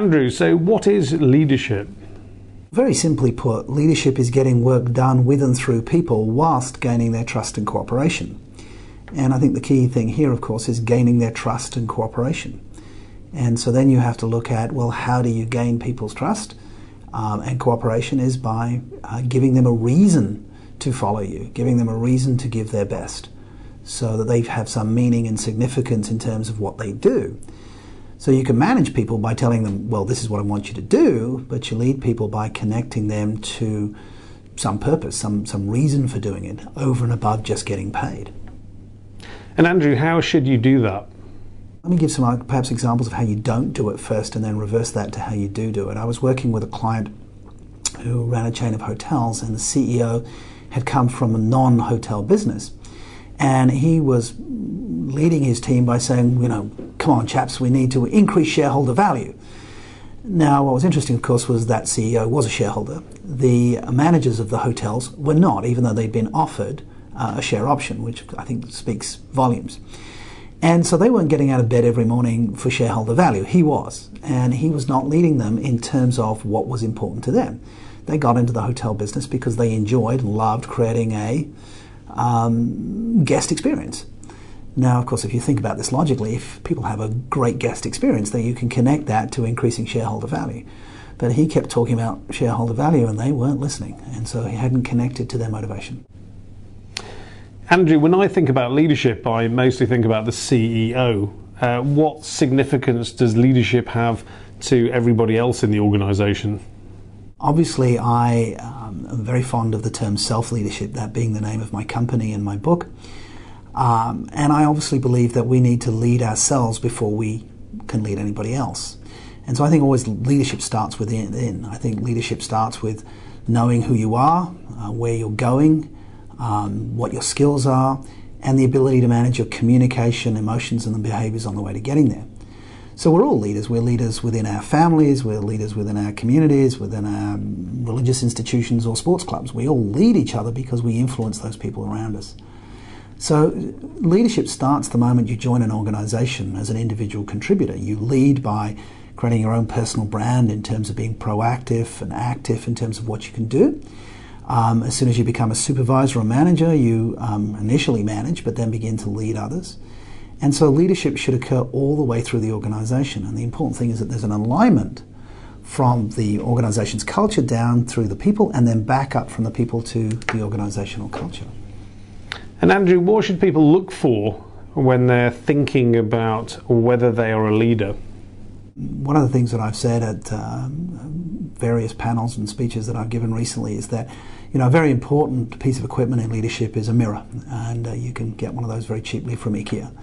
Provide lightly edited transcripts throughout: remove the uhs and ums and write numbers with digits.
Andrew, so what is leadership? Very simply put, leadership is getting work done with and through people whilst gaining their trust and cooperation. And I think the key thing here, of course, is gaining their trust and cooperation. And so then you have to look at, well, how do you gain people's trust? And cooperation is by giving them a reason to follow you, giving them a reason to give their best, so that they have some meaning and significance in terms of what they do. So you can manage people by telling them, well, this is what I want you to do, but you lead people by connecting them to some purpose, some reason for doing it, over and above just getting paid. And Andrew, how should you do that? Let me give some perhaps examples of how you don't do it first and then reverse that to how you do it. I was working with a client who ran a chain of hotels, and the CEO had come from a non-hotel business. And he was leading his team by saying, come on chaps, we need to increase shareholder value. Now, what was interesting, of course, was that CEO was a shareholder. The managers of the hotels were not, even though they'd been offered a share option, which I think speaks volumes. And so they weren't getting out of bed every morning for shareholder value. He was. And he was not leading them in terms of what was important to them. They got into the hotel business because they enjoyed and loved creating a guest experience. Now, of course, if you think about this logically, if people have a great guest experience, then you can connect that to increasing shareholder value. But he kept talking about shareholder value and they weren't listening. And so he hadn't connected to their motivation. Andrew, when I think about leadership, I mostly think about the CEO. What significance does leadership have to everybody else in the organisation? Obviously, I am very fond of the term self-leadership, that being the name of my company and my book. And I obviously believe that we need to lead ourselves before we can lead anybody else. And so I think always leadership starts within. I think leadership starts with knowing who you are, where you're going, what your skills are, and the ability to manage your communication, emotions, and the behaviours on the way to getting there. So we're all leaders. We're leaders within our families, we're leaders within our communities, within our religious institutions or sports clubs. We all lead each other because we influence those people around us. So leadership starts the moment you join an organisation as an individual contributor. You lead by creating your own personal brand in terms of being proactive and active in terms of what you can do. As soon as you become a supervisor or manager, you initially manage but then begin to lead others. And so leadership should occur all the way through the organisation. And the important thing is that there's an alignment from the organisation's culture down through the people and then back up from the people to the organisational culture. And Andrew, what should people look for when they're thinking about whether they are a leader? One of the things that I've said at various panels and speeches that I've given recently is that a very important piece of equipment in leadership is a mirror, and you can get one of those very cheaply from IKEA.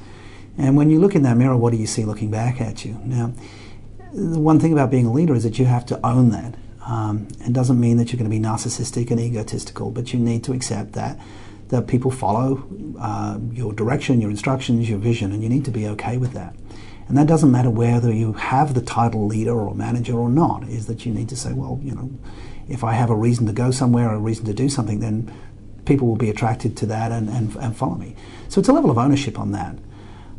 And when you look in that mirror, what do you see looking back at you? Now, the one thing about being a leader is that you have to own that. It doesn't mean that you're going to be narcissistic and egotistical, but you need to accept that people follow your direction, your instructions, your vision, and you need to be okay with that. And that doesn't matter whether you have the title leader or manager or not, is that you need to say, well, if I have a reason to go somewhere or a reason to do something, then people will be attracted to that and follow me. So it's a level of ownership on that.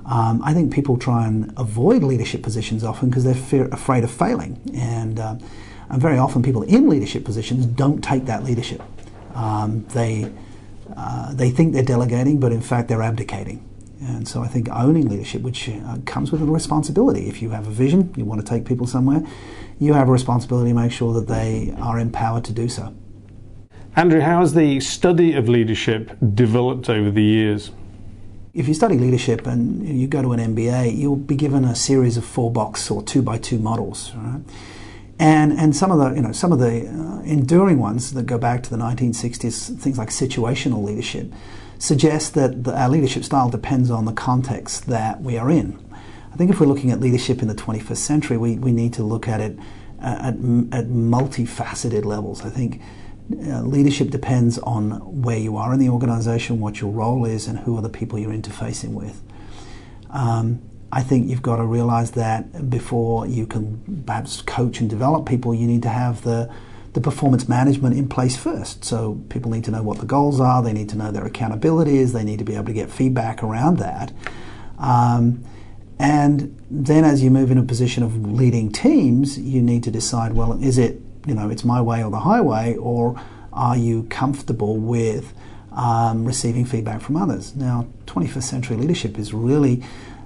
I think people try and avoid leadership positions often because they're afraid of failing. And very often people in leadership positions don't take that leadership. They think they're delegating, but in fact they're abdicating. And so I think owning leadership, which comes with a responsibility. If you have a vision, you want to take people somewhere, you have a responsibility to make sure that they are empowered to do so. Andrew, how has the study of leadership developed over the years? If you study leadership and you go to an MBA, you'll be given a series of 4-box or 2x2 models, right? And some of the enduring ones that go back to the 1960s, things like situational leadership, suggest that our leadership style depends on the context that we are in. I think if we're looking at leadership in the 21st century, we need to look at it at multifaceted levels. I think leadership depends on where you are in the organisation, what your role is, and who are the people you're interfacing with. I think you've got to realise that before you can perhaps coach and develop people, you need to have the performance management in place first. So people need to know what the goals are, they need to know their accountabilities, they need to be able to get feedback around that. And then as you move in a position of leading teams, you need to decide, well, is it, it's my way or the highway, or are you comfortable with receiving feedback from others? Now, 21st century leadership is really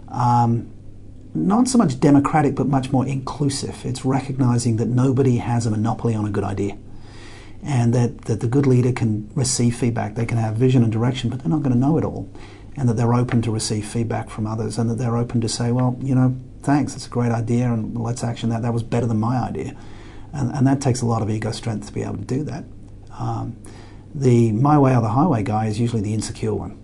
not so much democratic, but much more inclusive. It's recognizing that nobody has a monopoly on a good idea, and that the good leader can receive feedback. They can have vision and direction, but they're not going to know it all, and that they're open to receive feedback from others, and that they're open to say, well, thanks, it's a great idea, and let's action that. That was better than my idea. And that takes a lot of ego strength to be able to do that. The my way or the highway guy is usually the insecure one.